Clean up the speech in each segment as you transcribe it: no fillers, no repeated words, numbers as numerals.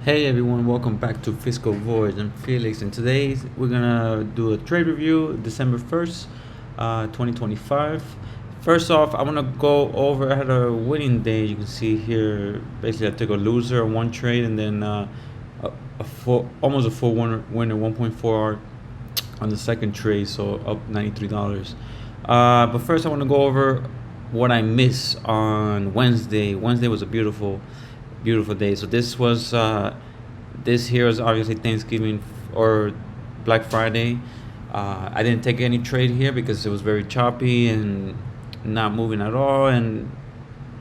Hey everyone, welcome back to Fiscal Voyage. I'm Felix, and today we're gonna do a trade review, December 1st, 2025. First off, I wanna go over. I had a winning day. You can see here. Basically, I took a loser on one trade, and then a full, almost a full winner, 1.4 on the second trade, so up $93. But first, I want to go over what I missed on Wednesday. Wednesday was a beautiful day. So this here is obviously Thanksgiving or Black Friday. I didn't take any trade here because it was very choppy and not moving at all, and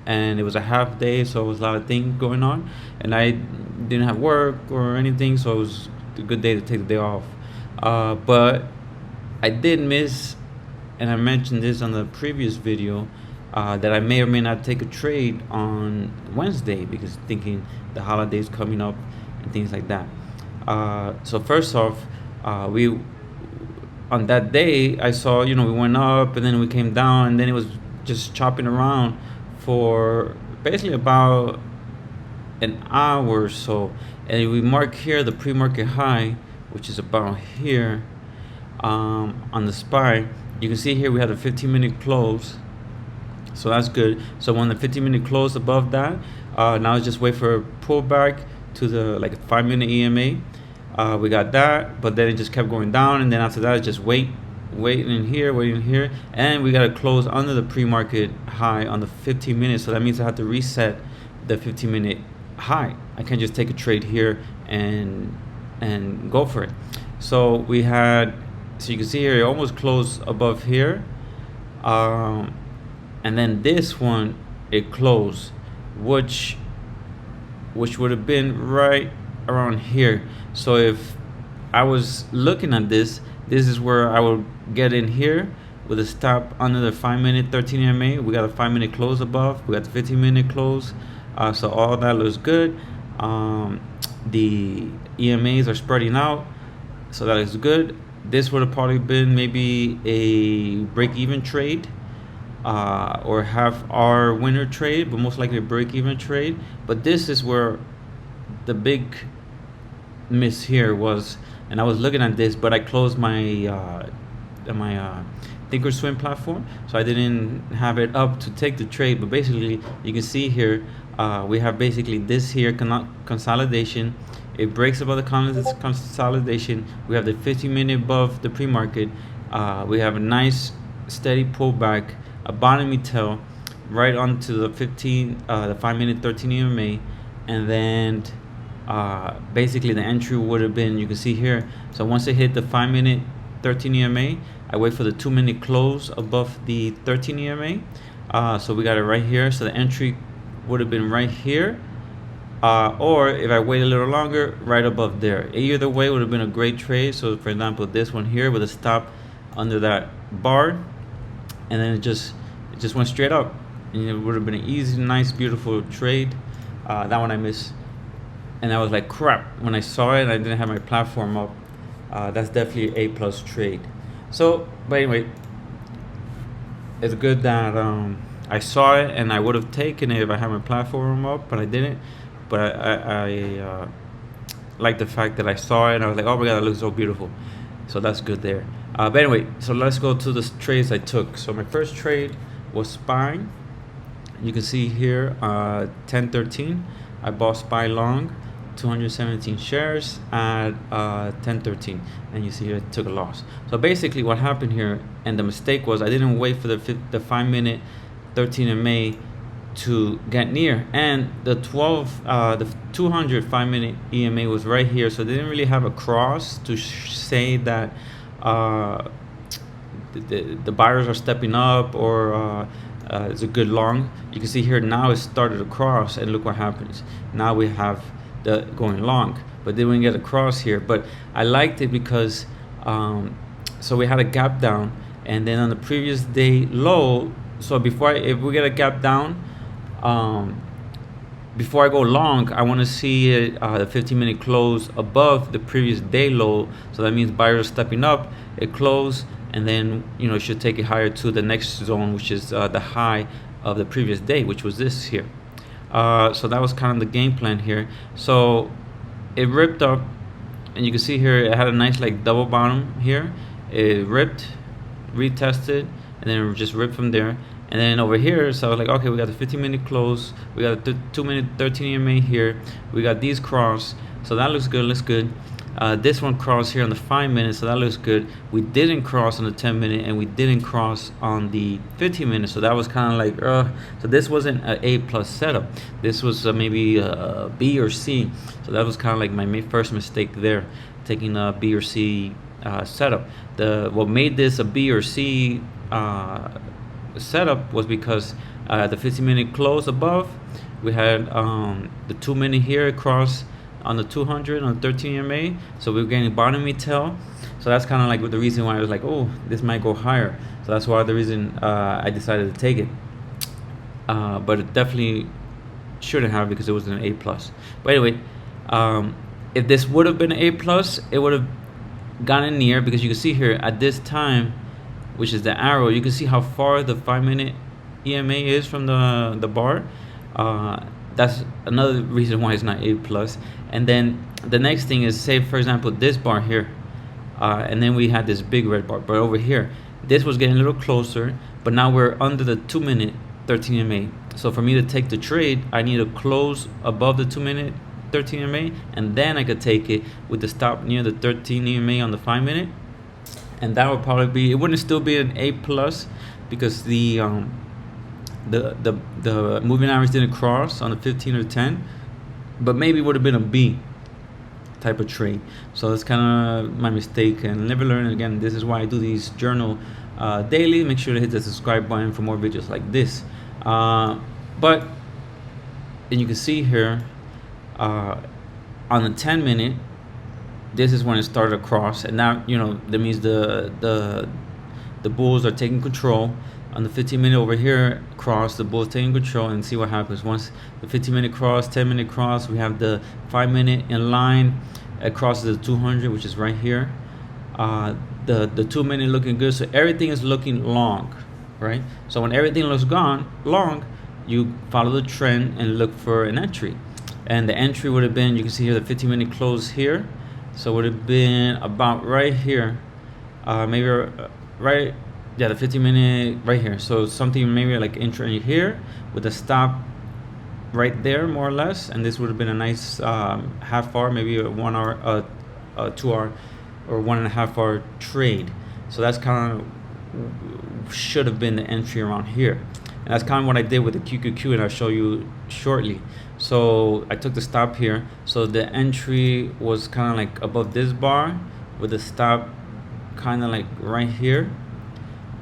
it was a half day, so it was a lot of things going on, and I didn't have work or anything, so it was a good day to take the day off. But I did miss, and I mentioned this on the previous video, that I may or may not take a trade on Wednesday because thinking the holidays coming up and things like that. So first off, we on that day I saw, we went up and then we came down, and then it was just chopping around for basically about an hour or so, and we mark here the pre-market high, which is about here, on the SPY. You can see here we had a 15-minute close, so that's good. So when the 15-minute close above that, now it's just wait for a pullback to the 5-minute EMA. We got that, but then it just kept going down, and then after that, just waiting here, and we got to close under the pre-market high on the 15 minutes. So that means I have to reset the 15-minute high. I can't just take a trade here and go for it. So you can see here it almost closed above here, and then this one it closed, which would have been right around here. So if I was looking at this is where I will get in here with a stop under the 5-minute 13 EMA. We got a 5-minute close above, we got the 15-minute close, so all that looks good. The EMAs are spreading out, so that is good. This would have probably been maybe a break-even trade, or half our winner trade, but most likely a break-even trade. But this is where the big miss here was, and I was looking at this, but I closed my Thinkorswim platform, so I didn't have it up to take the trade. But basically, you can see here, we have basically this here consolidation. It breaks above the consolidation. We have the 15-minute above the pre-market. We have a nice steady pullback, a bottoming tail right onto the 5-minute 13 EMA, and then basically the entry would have been, you can see here. So once it hit the 5-minute 13 EMA, I wait for the 2-minute close above the 13 EMA. So we got it right here. So the entry would have been right here, or if I wait a little longer, right above there. Either way would have been a great trade. So for example, this one here with a stop under that bar, and then it just went straight up, and it would have been an easy, nice, beautiful trade. That one I missed, and I was like, crap, when I saw it. I didn't have my platform up. That's definitely an A+ trade. So, but anyway, it's good that I saw it, and I would have taken it if I had my platform up, but I didn't. But I like the fact that I saw it, and I was like, oh my god, that looks so beautiful. So that's good there. But anyway, so let's go to the trades I took. So my first trade was SPY. You can see here, 1013. I bought SPY long, 217 shares at 1013, and you see here I took a loss. So basically what happened here, and the mistake was, I didn't wait for the 5-minute 13 MA to get near, and the 200 5-minute EMA was right here, so they didn't really have a cross to say that the buyers are stepping up, or it's a good long. You can see here now it started across, and look what happens. Now we have the going long, but they didn't get across here. But I liked it because so we had a gap down, and then on the previous day low. So if we get a gap down, before I go long, I want to see it, the 15-minute close above the previous day low. So that means buyers are stepping up. It closed, and then it should take it higher to the next zone, which is the high of the previous day, which was this here. So that was kind of the game plan here. So it ripped up, and you can see here it had a nice like double bottom here. It ripped, retested, and then it just ripped from there. And then over here, so I was like, okay, we got the 15-minute close, we got the 2-minute 13 EMA here, we got these cross, so that looks good, looks good. This one crossed here on the 5 minutes, so that looks good. We didn't cross on the 10-minute, and we didn't cross on the 15-minute, so that was kind of like, so this wasn't an A+ setup. This was maybe a B or C, so that was kind of like my first mistake there, taking a B or C setup. What made this a B or C setup was because the 15-minute close above, we had the 2-minute here across on the 200 on the 13 EMA, so we were getting bottomy tail. So that's kind of like the reason why I was like, oh, this might go higher. So that's why the reason I decided to take it. But it definitely shouldn't have, because it was an A+. But anyway, if this would have been an A+, it would have gotten near, because you can see here at this time, which is the arrow, you can see how far the 5-minute EMA is from the bar. That's another reason why it's not A+. And then the next thing is, say for example this bar here, and then we had this big red bar, but over here this was getting a little closer, but now we're under the 2-minute 13 EMA. So for me to take the trade, I need to close above the 2-minute 13 EMA, and then I could take it with the stop near the 13 EMA on the 5-minute, and that would probably be, it wouldn't still be an A+, because the moving average didn't cross on the 15 or 10, but maybe it would have been a B type of trade. So that's kind of my mistake, and never learn. Again, this is why I do these journal daily. Make sure to hit the subscribe button for more videos like this. But and you can see here on the 10-minute, this is when it started across, and now that means the bulls are taking control. On the 15-minute over here cross, the bulls taking control, and see what happens once the 15-minute cross, 10-minute cross. We have the 5-minute in line, it crosses the 200, which is right here. The 2-minute looking good, so everything is looking long, right? So when everything looks long, you follow the trend and look for an entry, and the entry would have been, you can see here the 15-minute close here, so it would have been about right here, maybe right. Yeah, the 15-minute right here. So something maybe like entry here with a stop right there, more or less. And this would have been a nice half hour, maybe a 1 hour, 2 hour, or 1.5 hour trade. So that's kind of should have been the entry around here. And that's kind of what I did with the QQQ, and I'll show you shortly. So I took the stop here. So the entry was kind of like above this bar with the stop kind of like right here.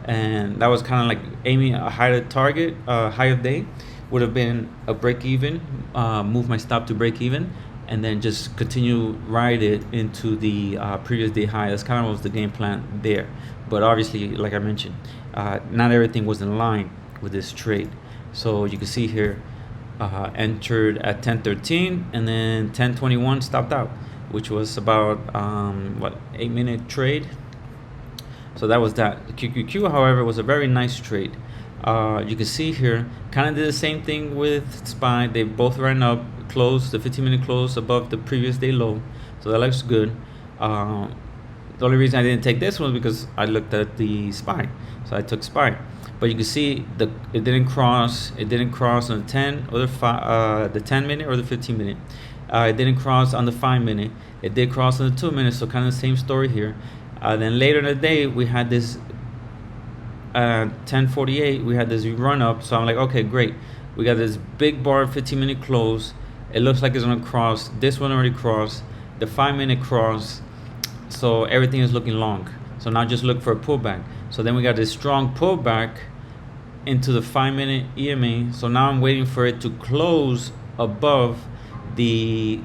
And that was kind of like aiming a higher target, higher day would have been a break even, move my stop to break even, and then just continue ride it into the previous day high. That's kind of was the game plan there. But obviously, like I mentioned, not everything was in line with this trade. So you can see here, entered at 10:13, and then 10:21 stopped out, which was about 8-minute trade. So that was that. The QQQ, however, was a very nice trade. You can see here, kind of did the same thing with SPY. They both ran up, closed, the 15-minute close above the previous day low. So that looks good. The only reason I didn't take this one was because I looked at the SPY. So I took SPY. But you can see it didn't cross. It didn't cross on the 10 or the 10-minute or the 15-minute. It didn't cross on the 5-minute. It did cross on the 2-minute. So kind of the same story here. Then later in the day, we had this 10:48. We had this run up. So I'm like, okay, great. We got this big bar 15-minute close. It looks like it's gonna cross. This one already crossed. The 5-minute cross. So everything is looking long. So now just look for a pullback. So then we got this strong pullback into the 5-minute EMA. So now I'm waiting for it to close above the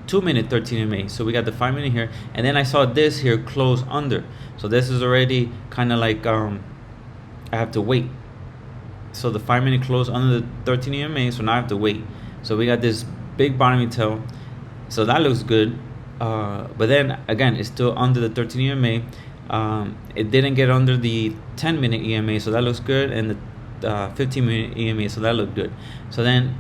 2-minute 13 EMA. So we got the 5-minute here, and then I saw this here close under. So this is already kind of like I have to wait. So the 5-minute close under the 13 EMA, so now I have to wait. So we got this big bottoming tail, so that looks good. But then again, it's still under the 13 EMA. It didn't get under the 10-minute EMA, so that looks good, and the 15-minute EMA, so that looked good. So then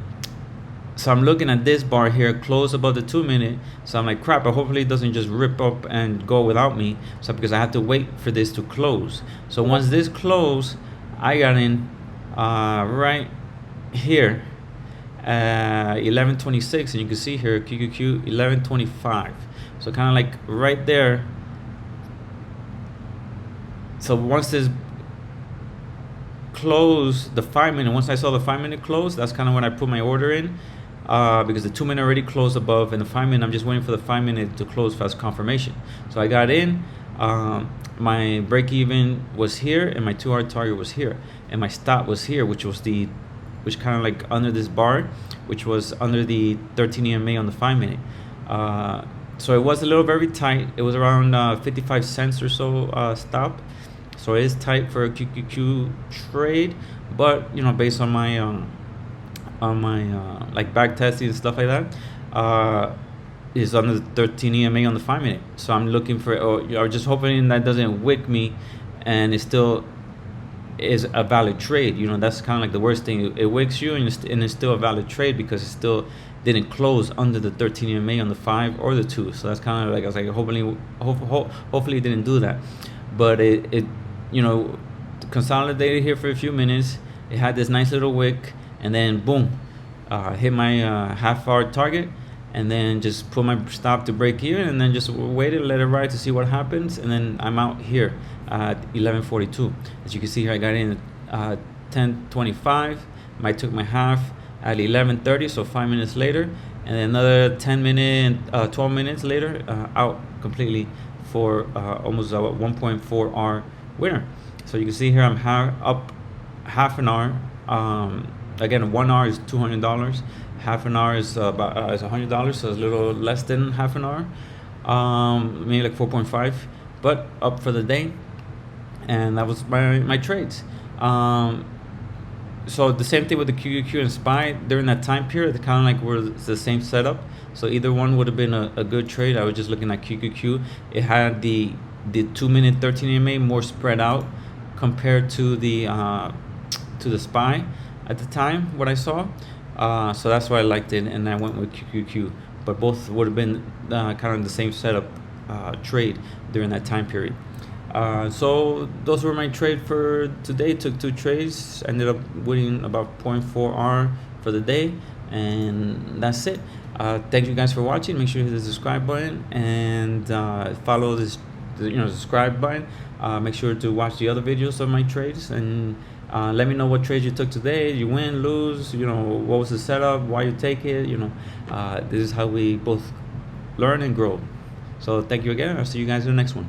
So I'm looking at this bar here, close above the 2 minute. So I'm like, crap, but hopefully it doesn't just rip up and go without me. So because I have to wait for this to close. So once this closed, I got in right here, 11:26, and you can see here QQQ 11:25. So kind of like right there. So once this close, the 5 minute, once I saw the 5 minute close, that's kind of when I put my order in, because the 2 minute already closed above, and the 5 minute, I'm just waiting for the 5 minute to close for confirmation. So I got in, my break even was here, and my 2 hour target was here, and my stop was here, which kind of like under this bar, which was under the 13 EMA on the 5 minute. So it was a little very tight. It was around 55 cents or so stop. So it is tight for a QQQ trade, but based on my like back testing and stuff like that, is under the 13 EMA on the 5 minute. So I'm looking for, or just hoping that doesn't wick me, and it still is a valid trade. That's kind of like the worst thing. It wicks you, and it's still a valid trade because it still didn't close under the 13 EMA on the 5 or the 2. So that's kind of like, I was like, hopefully it didn't do that. But it consolidated here for a few minutes. It had this nice little wick, and then boom, hit my half-hour target, and then just put my stop to break even, and then just waited, let it ride to see what happens, and then I'm out here at 11:42. As you can see here, I got in at 10:25. I took my half at 11:30, so 5 minutes later, and then another 10 minutes, 12 minutes later, out completely for almost a 1.4 hour winner. So you can see here I'm up half an hour. Again, 1 hour is $200. Half an hour is about is $100, so it's a little less than half an hour. Maybe like 4.5, but up for the day. And that was my trades. So the same thing with the QQQ and SPY during that time period. They kind of like were the same setup. So either one would have been a good trade. I was just looking at QQQ. It had the 2 minute 13 EMA more spread out compared to the SPY at the time, what I saw. So that's why I liked it, and I went with QQQ. But both would have been kind of the same setup trade during that time period. So those were my trade for today. Took 2 trades, ended up winning about 0.4 R for the day, and that's it. Thank you guys for watching. Make sure you hit the subscribe button and follow this, subscribe button. Make sure to watch the other videos of my trades, and let me know what trades you took today. You win, lose, what was the setup, why you take it. This is how we both learn and grow. So thank you again. I'll see you guys in the next one.